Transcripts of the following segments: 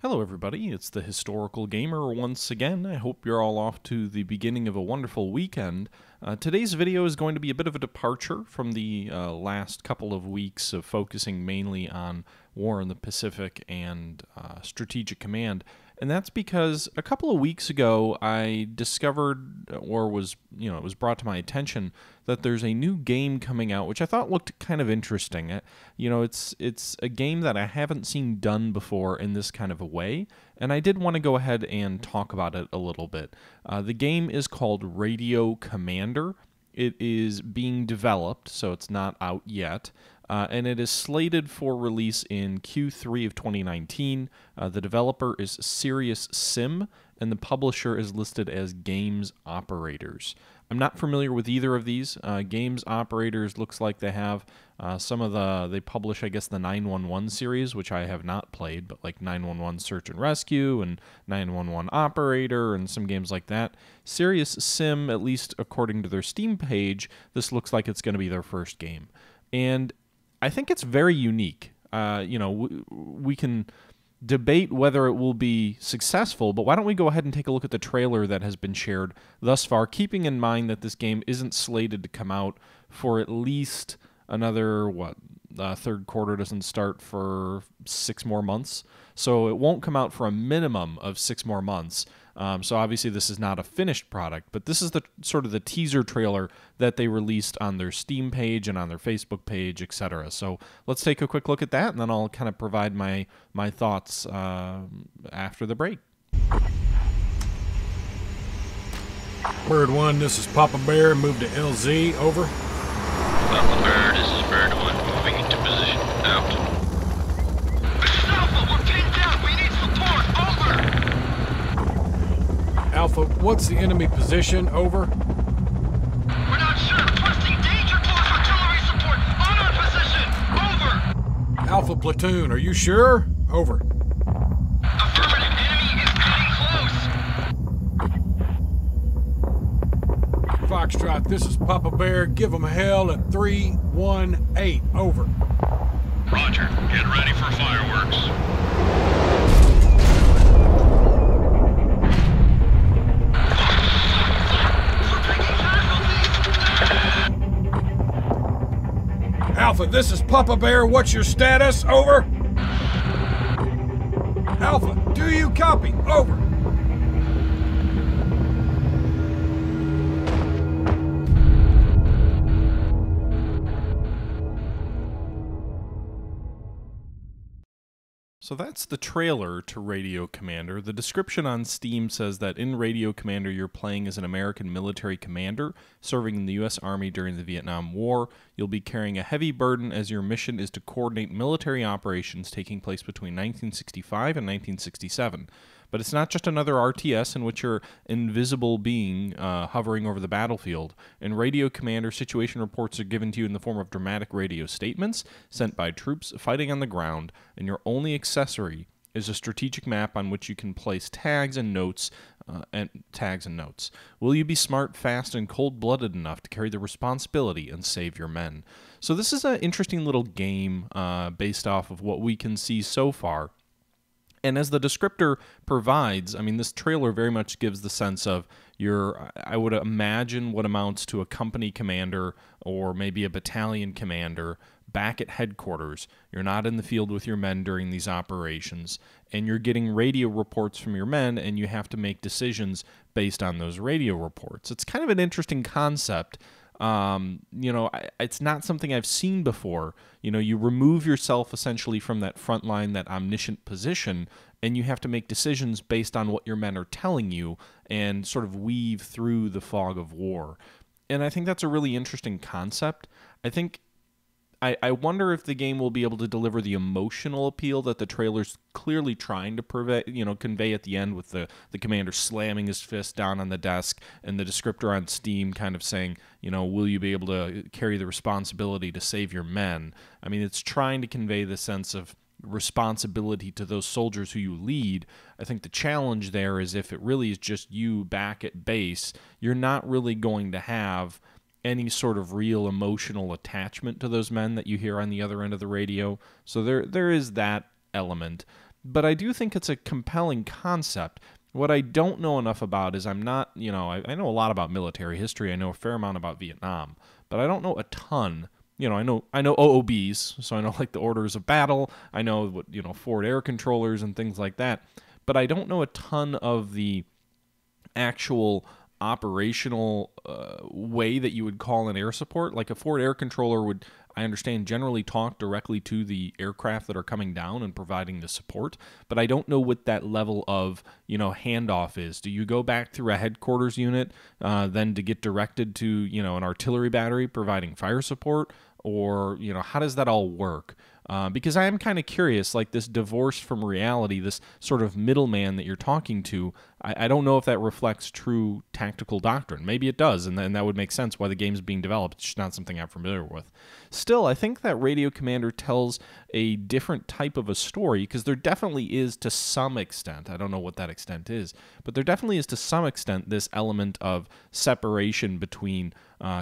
Hello everybody, it's the Historical Gamer once again. I hope you're all off to the beginning of a wonderful weekend. Today's video is going to be a bit of a departure from the last couple of weeks of focusing mainly on War in the Pacific and Strategic Command. And that's because a couple of weeks ago I discovered, or it was brought to my attention, that there's a new game coming out which I thought looked kind of interesting. It's a game that I haven't seen done before in this kind of a way, and I did want to go ahead and talk about it a little bit. The game is called Radio Commander. It is being developed, so it's not out yet. And it is slated for release in Q3 of 2019. The developer is Serious Sim, and the publisher is listed as Games Operators. I'm not familiar with either of these. Games Operators looks like they have they publish, I guess, the 911 series, which I have not played, but like 911 Search and Rescue and 911 Operator and some games like that. Serious Sim, at least according to their Steam page, this looks like it's going to be their first game. And I think it's very unique. We can debate whether it will be successful, but why don't we go ahead and take a look at the trailer that has been shared thus far, keeping in mind that this game isn't slated to come out for at least another, third quarter doesn't start for 6 more months. So it won't come out for a minimum of 6 more months. So obviously this is not a finished product, but this is the sort of the teaser trailer that they released on their Steam page and on their Facebook page, etc. So let's take a quick look at that, and then I'll kind of provide my thoughts after the break. Bird 1, this is Papa Bear. Move to LZ, over. Papa Bear, this is Bird 1, moving into position. Out. Alpha, what's the enemy position? Over. We're not sure. Requesting danger close artillery support on our position. Over. Alpha platoon, are you sure? Over. Affirmative. Enemy is getting close. Foxtrot, this is Papa Bear. Give them hell at 318. Over. Roger. Get ready for fireworks. Alpha, this is Papa Bear. What's your status? Over. Alpha, do you copy? Over. So that's the trailer to Radio Commander. The description on Steam says that in Radio Commander you're playing as an American military commander serving in the U.S. Army during the Vietnam War. You'll be carrying a heavy burden as your mission is to coordinate military operations taking place between 1965 and 1967. But it's not just another RTS in which you're invisible being hovering over the battlefield. In Radio Commander, situation reports are given to you in the form of dramatic radio statements sent by troops fighting on the ground, and your only accessory is a strategic map on which you can place tags and notes. Will you be smart, fast, and cold-blooded enough to carry the responsibility and save your men? So this is an interesting little game based off of what we can see so far. And as the descriptor provides, I mean, this trailer very much gives the sense of I would imagine what amounts to a company commander or maybe a battalion commander back at headquarters. You're not in the field with your men during these operations, and you're getting radio reports from your men, and you have to make decisions based on those radio reports. It's kind of an interesting concept. It's not something I've seen before. You remove yourself essentially from that front line, that omniscient position, and you have to make decisions based on what your men are telling you and sort of weave through the fog of war. And I think that's a really interesting concept. I wonder if the game will be able to deliver the emotional appeal that the trailer's clearly trying to convey at the end, with the commander slamming his fist down on the desk and the descriptor on Steam kind of saying, will you be able to carry the responsibility to save your men? I mean, it's trying to convey the sense of responsibility to those soldiers who you lead. I think the challenge there is if it really is just you back at base, you're not really going to have any sort of real emotional attachment to those men that you hear on the other end of the radio. So there is that element. but I do think it's a compelling concept. What I don't know enough about is I'm not, I know a lot about military history. I know a fair amount about Vietnam, but I don't know a ton. I know OOBs, so I know like the orders of battle. I know what, forward air controllers and things like that, but I don't know a ton of the actual operational way that you would call an air support. Like a forward air controller would, I understand, generally talk directly to the aircraft that are coming down and providing the support, but I don't know what that level of, handoff is. Do you go back through a headquarters unit then to get directed to, an artillery battery providing fire support? Or, how does that all work? Because I am kind of curious, like this divorce from reality, this sort of middleman that you're talking to, I don't know if that reflects true tactical doctrine. Maybe it does, and that would make sense why the game's being developed. It's just not something I'm familiar with. Still, I think that Radio Commander tells a different type of a story, because there definitely is to some extent, I don't know what that extent is, but there definitely is to some extent this element of separation between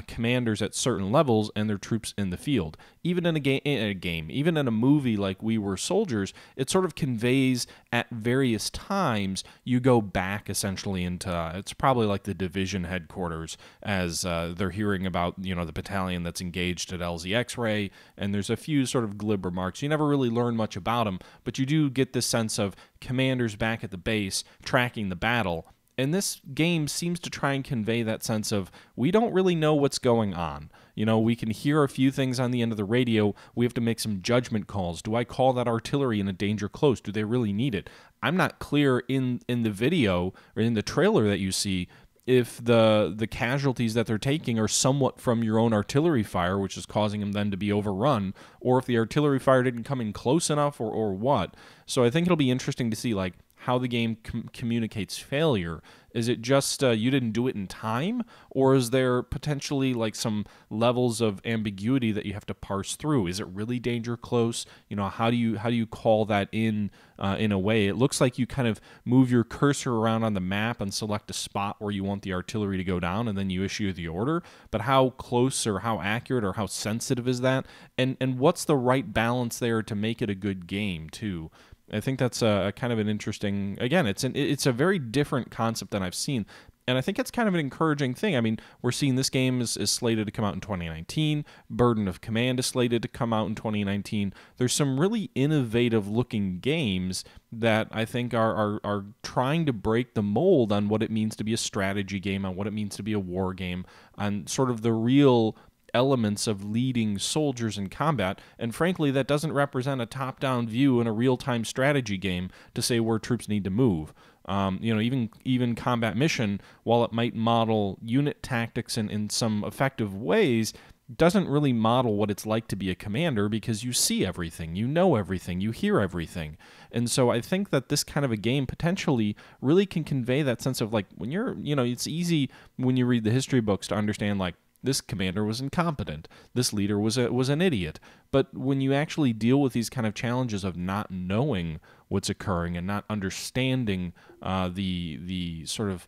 commanders at certain levels and their troops in the field. Even in a game, even in a movie like We Were Soldiers, it sort of conveys at various times you go back essentially into, it's probably like the division headquarters as they're hearing about, the battalion that's engaged at LZ X-Ray, and there's a few sort of glib remarks. You never really learn much about them, but you do get this sense of commanders back at the base tracking the battle. And this game seems to try and convey that sense of, we don't really know what's going on. We can hear a few things on the end of the radio. We have to make some judgment calls. Do I call that artillery in a danger close? Do they really need it? I'm not clear in the video or in the trailer that you see if the casualties that they're taking are somewhat from your own artillery fire, which is causing them then to be overrun, or if the artillery fire didn't come in close enough or what. So I think it'll be interesting to see, like, how the game communicates failure. Is it just you didn't do it in time, or is there potentially like some levels of ambiguity that you have to parse through? Is it really danger close? How do you call that in a way? It looks like you kind of move your cursor around on the map and select a spot where you want the artillery to go down, and then you issue the order. But how close or how accurate or how sensitive is that? And what's the right balance there to make it a good game too? I think that's a kind of an interesting, again, it's a very different concept than I've seen, and I think it's kind of an encouraging thing. I mean, we're seeing this game is slated to come out in 2019, Burden of Command is slated to come out in 2019. There's some really innovative looking games that I think are trying to break the mold on what it means to be a strategy game, on what it means to be a war game, on sort of the real elements of leading soldiers in combat, and frankly that doesn't represent a top-down view in a real-time strategy game to say where troops need to move. Even Combat Mission, while it might model unit tactics in some effective ways, doesn't really model what it's like to be a commander, because you see everything, you know everything, you hear everything. And so I think that this kind of a game potentially really can convey that sense of, like, when you're, it's easy when you read the history books to understand, like, this commander was incompetent, this leader was an idiot. But when you actually deal with these kind of challenges of not knowing what's occurring and not understanding the sort of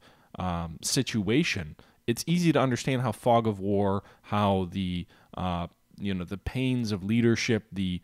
situation, it's easy to understand how fog of war, how the pains of leadership, the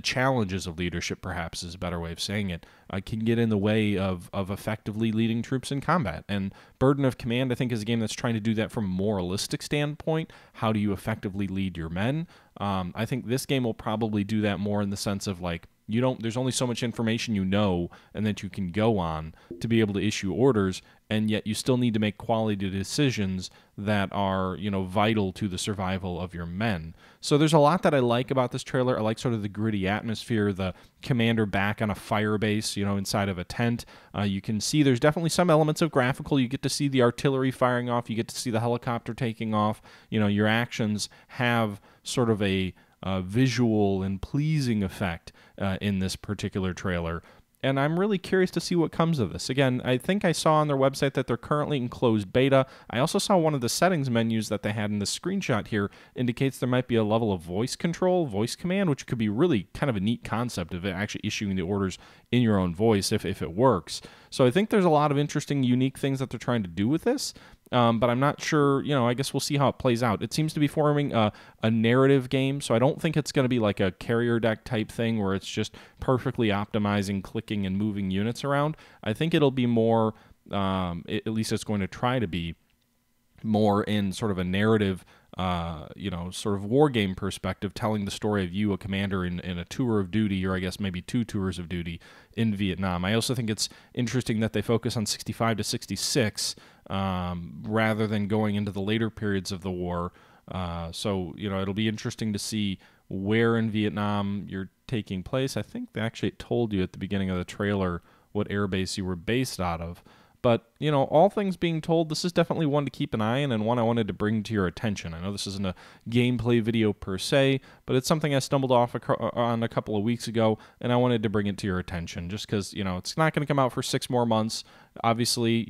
challenges of leadership, perhaps is a better way of saying it, can get in the way of effectively leading troops in combat. And Burden of Command, I think, is a game that's trying to do that from a moralistic standpoint. How do you effectively lead your men? I think this game will probably do that more in the sense of, like, there's only so much information and that you can go on to be able to issue orders, and yet you still need to make quality decisions that are, vital to the survival of your men. So there's a lot that I like about this trailer. I like sort of the gritty atmosphere, the commander back on a fire base, inside of a tent. You can see there's definitely some elements of graphical. You get to see the artillery firing off. You get to see the helicopter taking off. Your actions have sort of a visual and pleasing effect in this particular trailer. And I'm really curious to see what comes of this. Again, I think I saw on their website that they're currently in closed beta. I also saw one of the settings menus that they had in the screenshot here indicates there might be a level of voice control, voice command, which could be really kind of a neat concept of it actually issuing the orders in your own voice if it works. So I think there's a lot of interesting, unique things that they're trying to do with this. but I'm not sure, I guess we'll see how it plays out. It seems to be forming a narrative game, so I don't think it's going to be like a carrier deck type thing where it's just perfectly optimizing, clicking, and moving units around. I think it'll be more, at least it's going to try to be, more in sort of a narrative, sort of war game perspective, telling the story of you, a commander, in a tour of duty, or I guess maybe 2 tours of duty in Vietnam. I also think it's interesting that they focus on 65 to 66 rather than going into the later periods of the war. So, it'll be interesting to see where in Vietnam you're taking place. I think they actually told you at the beginning of the trailer what airbase you were based out of. But, all things being told, this is definitely one to keep an eye on and one I wanted to bring to your attention. I know this isn't a gameplay video per se, but it's something I stumbled on a couple of weeks ago, and I wanted to bring it to your attention just because, it's not going to come out for 6 more months. Obviously,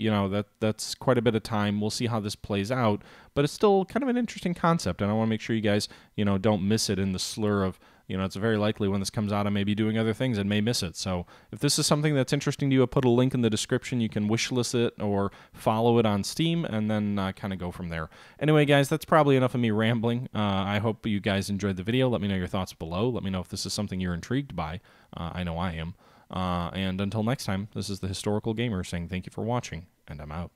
that's quite a bit of time. We'll see how this plays out, but it's still kind of an interesting concept, and I want to make sure you guys, don't miss it in the slur of, it's very likely when this comes out I may be doing other things and may miss it. So if this is something that's interesting to you, I'll put a link in the description. You can wishlist it or follow it on Steam and then kind of go from there. Anyway, guys, that's probably enough of me rambling. I hope you guys enjoyed the video. Let me know your thoughts below. Let me know if this is something you're intrigued by. I know I am. And until next time, this is the Historical Gamer saying thank you for watching, and I'm out.